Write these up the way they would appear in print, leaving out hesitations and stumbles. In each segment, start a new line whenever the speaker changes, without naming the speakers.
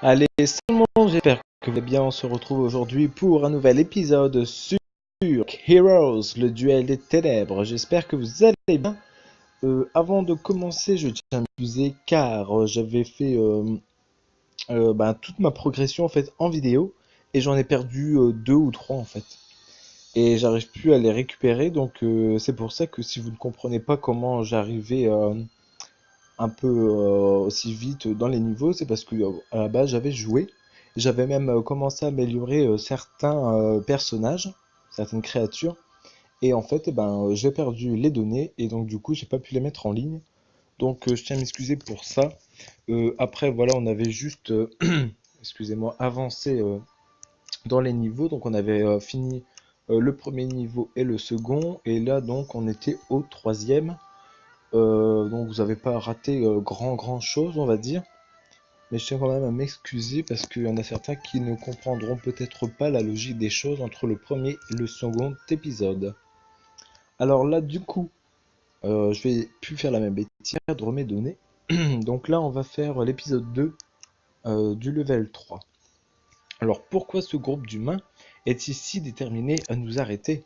Allez, seulement j'espère que vous allez bien. On se retrouve aujourd'hui pour un nouvel épisode sur Heroes, le duel des ténèbres. J'espère que vous allez bien. Avant de commencer, je tiens à m'excuser car j'avais fait toute ma progression en fait en vidéo et j'en ai perdu deux ou trois en fait. Et j'arrive plus à les récupérer, donc c'est pour ça que si vous ne comprenez pas comment j'arrivais un peu aussi vite dans les niveaux, c'est parce que à la base j'avais joué, j'avais même commencé à améliorer certains personnages, certaines créatures, et en fait j'ai perdu les données et donc du coup j'ai pas pu les mettre en ligne. Donc je tiens à m'excuser pour ça. Après voilà, on avait juste excusez-moi, avancé dans les niveaux, donc on avait fini le premier niveau et le second, et là donc on était au troisième. Donc vous n'avez pas raté grand chose, on va dire. Mais je tiens quand même à m'excuser parce qu'il y en a certains qui ne comprendront peut-être pas la logique des choses entre le premier et le second épisode. Alors là, du coup, je vais plus faire la même bêtise, de mes données. Donc là, on va faire l'épisode 2 du level 3. Alors pourquoi ce groupe d'humains est-il si déterminé à nous arrêter?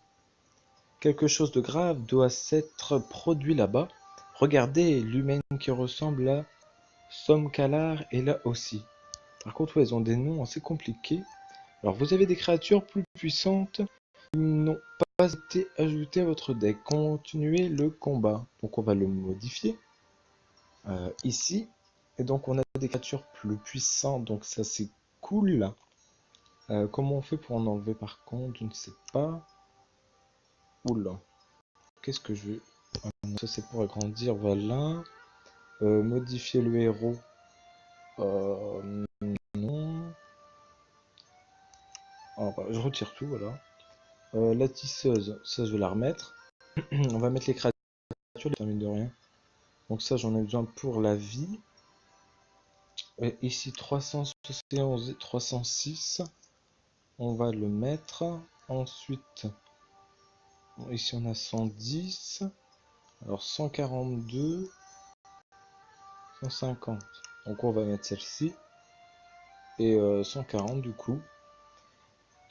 Quelque chose de grave doit s'être produit là-bas. Regardez, l'humaine qui ressemble à Somkalar est là aussi. Par contre, ouais, ils ont des noms assez compliqués. Alors, vous avez des créatures plus puissantes qui n'ont pas été ajoutées à votre deck. Continuez le combat. Donc, on va le modifier ici. Et donc, on a des créatures plus puissantes. Donc, ça, c'est cool. Comment on fait pour en enlever par contre? Je ne sais pas. Oula. Qu'est-ce que je veux? Ça, c'est pour agrandir. Voilà. Modifier le héros. Non. Ah, bah, je retire tout, voilà. La tisseuse, ça je vais la remettre. On va mettre les créatures, les termine de rien. Donc ça j'en ai besoin pour la vie. Et ici 371 et 306. On va le mettre. Ensuite, ici on a 110. Alors 142. 150. Donc on va mettre celle-ci. Et 140 du coup.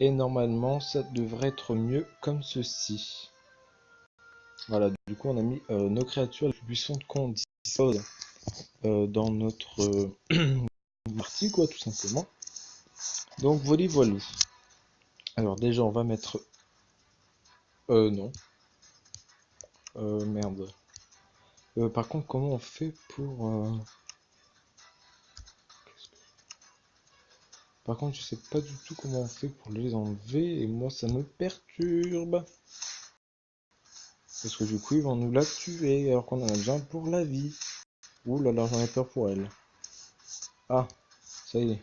Et normalement ça devrait être mieux comme ceci. Voilà, du coup on a mis nos créatures les plus puissantes qu'on dispose dans notre partie, quoi, tout simplement. Donc voilà, voilà. Alors déjà on va mettre... non. Merde. Par contre, comment on fait pour... Par contre, je sais pas du tout comment on fait pour les enlever, et moi ça me perturbe. Parce que du coup ils vont nous la tuer, alors qu'on en a besoin pour la vie. Ouh là là, j'en ai peur pour elle. Ah, ça y est.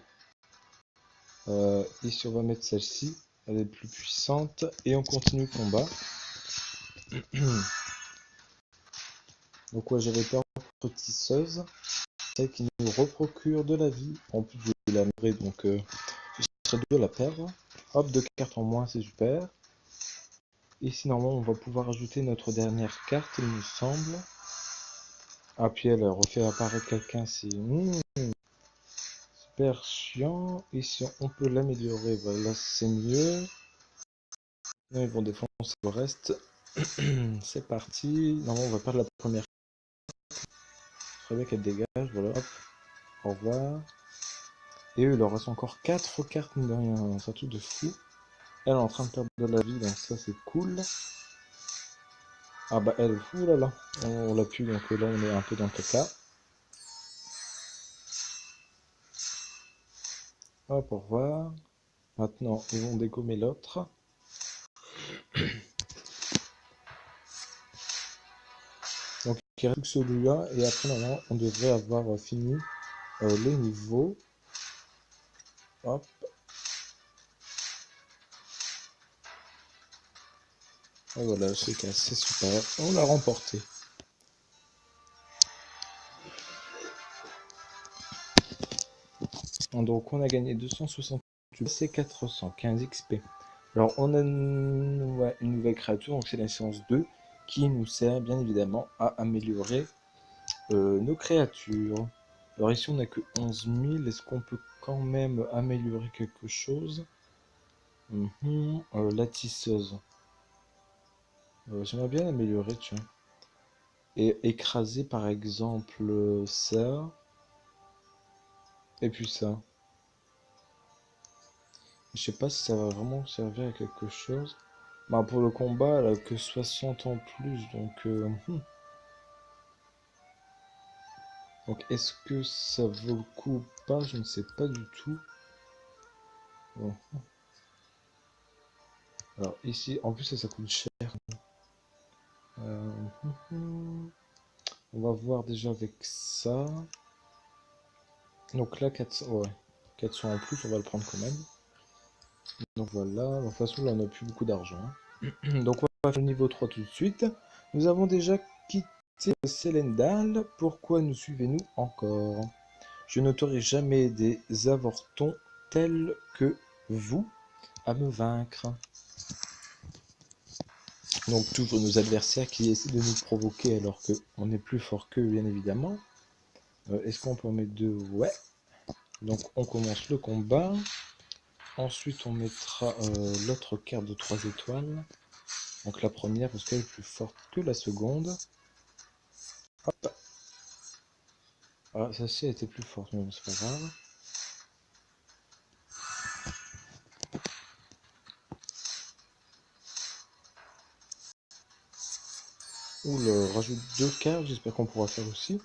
Ici on va mettre celle-ci, elle est plus puissante, et on continue le combat. Donc ouais, j'avais peur pour tisseuse, celle qui nous reprocure de la vie, en plus de la mourir, donc ce serait de la perdre. Hop, 2 cartes en moins, c'est super. Ici normalement on va pouvoir ajouter notre dernière carte, il me semble. Ah puis elle refait apparaître quelqu'un, c'est super chiant. Ici on peut l'améliorer, voilà c'est mieux. Là, ils vont défoncer le reste. C'est parti. Normalement on va perdre la première. Très bien qu'elle dégage, voilà, hop, au revoir. Et eux, il leur reste encore 4 cartes, mine de rien, c'est un truc de fou. Elle est en train de perdre de la vie, donc ça c'est cool. Ah bah elle, oulala, on l'a pu, donc là on est un peu dans le caca. Hop, au revoir. Maintenant, ils vont dégommer l'autre. Donc il reste que celui-là, et après normalement on devrait avoir fini les niveaux. Hop. Et voilà, c'est cassé, super. On l'a remporté. Donc on a gagné 268 et 415 XP. Alors on a une nouvelle créature, donc c'est la séance 2, qui nous sert bien évidemment à améliorer nos créatures. Alors ici on n'a que 11 000, est-ce qu'on peut quand même améliorer quelque chose? La tisseuse. J'aimerais bien l'améliorer, tiens. Et écraser par exemple ça, et puis ça. Je sais pas si ça va vraiment servir à quelque chose. Bah pour le combat, elle a que 60 en plus, donc est-ce que ça vaut le coup ou pas? Je ne sais pas du tout. Bon. Alors ici, en plus ça coûte cher. Euh, On va voir déjà avec ça. Donc là, 400, ouais, 400 en plus, on va le prendre quand même. Donc voilà, de toute façon là on n'a plus beaucoup d'argent, hein. Donc on va faire le niveau 3 tout de suite. Nous avons déjà quitté Selendal. Pourquoi nous suivez-nous encore? Je n'aurai jamais des avortons tels que vous à me vaincre. Donc toujours nos adversaires qui essaient de nous provoquer alors qu'on est plus fort qu'eux, bien évidemment. Est-ce qu'on peut en mettre deux? Ouais. Donc on commence le combat. Ensuite on mettra l'autre carte de 3 étoiles. Donc la première parce qu'elle est plus forte que la seconde. Hop. Ah, celle-ci était plus forte, mais bon, c'est pas grave. Oula, rajoute 2 cartes, j'espère qu'on pourra faire aussi.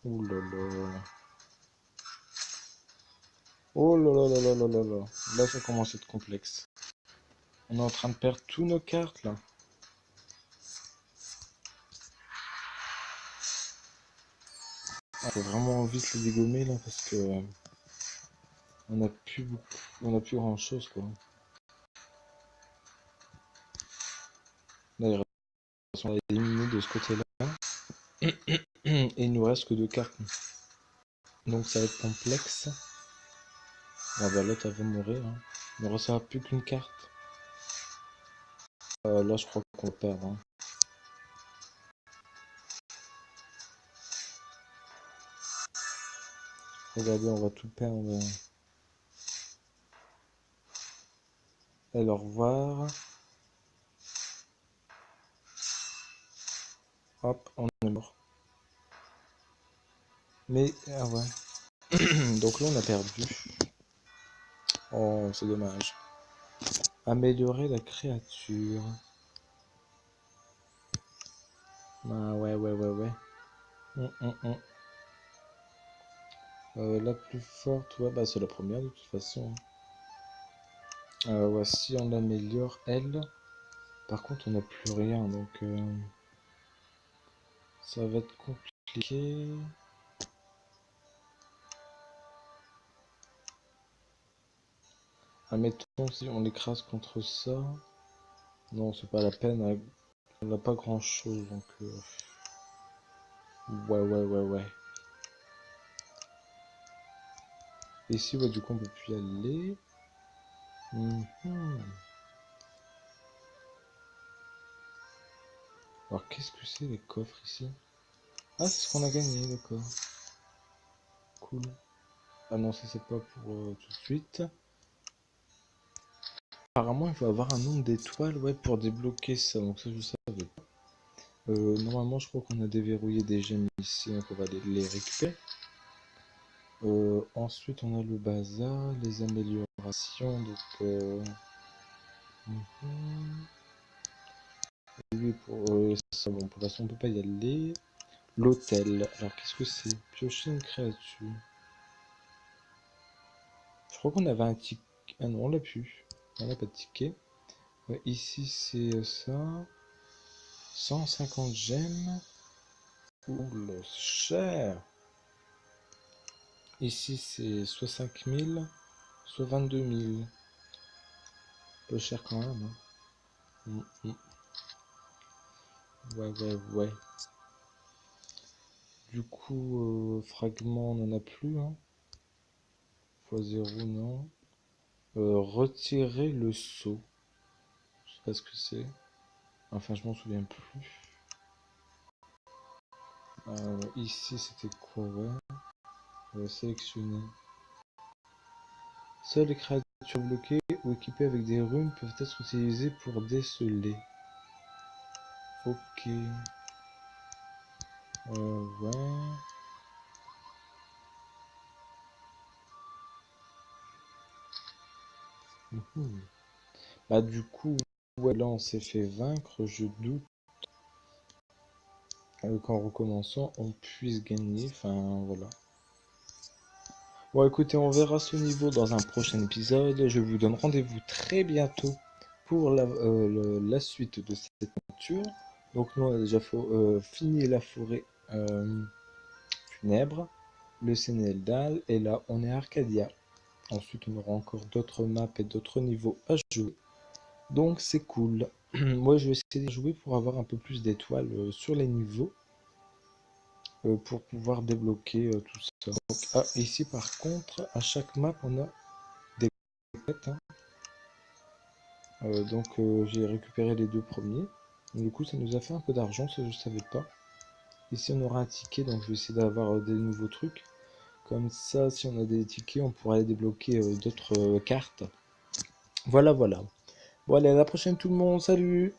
Oulala. Oh là là là là là là là. Là, ça commence à être complexe. On est en train de perdre tous nos cartes, là. Il faut vraiment vite les dégommer, là, parce que... on a plus beaucoup... On a plus grand-chose, quoi. Là, les sont éliminés de ce côté-là. Et il nous reste que 2 cartes. Donc ça va être complexe. Ah bah l'autre elle va mourir, hein. Il ne restera plus qu'une carte. Là je crois qu'on va perdre, hein. Regardez, on va tout perdre. Allez, au revoir. Hop, on est mort. Mais, ah ouais. Donc là on a perdu. Oh, c'est dommage. Améliorer la créature. Ah ouais, ouais, ouais, ouais. La plus forte, ouais, bah c'est la première de toute façon. Voici, on l'améliore, elle. Par contre, on n'a plus rien, donc ça va être compliqué. Admettons, si on l'écrase contre ça. Non, c'est pas la peine. On n'a pas grand chose, donc. Ouais, ouais, ouais, ouais. Et ici, ouais, du coup, on peut plus y aller. Alors, qu'est-ce que c'est les coffres ici? Ah, c'est ce qu'on a gagné, d'accord. Cool. Ah non, ça c'est pas pour tout de suite. Apparemment, il faut avoir un nombre d'étoiles, ouais, pour débloquer ça. Donc ça, je savais pas. Normalement, je crois qu'on a déverrouillé des gemmes ici, donc on va les récupérer. Ensuite, on a le bazar, les améliorations. Donc, lui, ça, bon, pour l'instant, on peut pas y aller. L'hôtel. Alors, qu'est-ce que c'est? Piocher une créature. Je crois qu'on avait un ticket. Ah non, on l'a plus. On n'a pas de ticket. Ici, c'est ça. 150 gemmes. Ouh, c'est cher. Ici, c'est soit 5000, soit 22 000. Peu cher quand même, hein. Ouais, ouais, ouais. Du coup, fragment, on n'en a plus, hein. x0, non. Retirer le seau. Je sais pas ce que c'est. Enfin, je m'en souviens plus. Ici, c'était quoi? Ouais. Sélectionner. Seules les créatures bloquées ou équipées avec des runes peuvent être utilisées pour déceler. Ok. Ouais. Mhm. Bah du coup, ouais, là on s'est fait vaincre, je doute qu'en recommençant on puisse gagner, enfin voilà. Bon écoutez, on verra ce niveau dans un prochain épisode, je vous donne rendez-vous très bientôt pour la suite de cette aventure. Donc nous on a déjà fini la forêt funèbre, le Sénéldal, et là on est à Arcadia. Ensuite on aura encore d'autres maps et d'autres niveaux à jouer. Donc c'est cool. Moi je vais essayer de jouer pour avoir un peu plus d'étoiles sur les niveaux. Pour pouvoir débloquer tout ça. Donc, ici par contre, à chaque map on a des quêtes, hein. Donc j'ai récupéré les deux premiers. Du coup ça nous a fait un peu d'argent, ça je savais pas. Ici on aura un ticket, donc je vais essayer d'avoir des nouveaux trucs. Comme ça, si on a des tickets, on pourra aller débloquer d'autres cartes. Voilà, voilà. Bon allez, à la prochaine tout le monde, salut!